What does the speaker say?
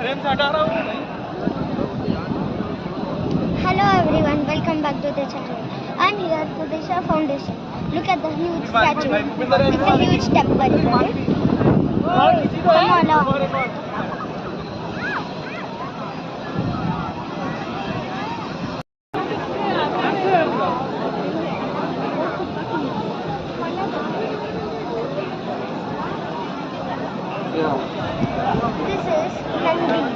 Hello everyone, welcome back to the channel. I'm here at the Disha Foundation. Look at the huge statue. It's a huge temple, right? Come on now. This is Nandi.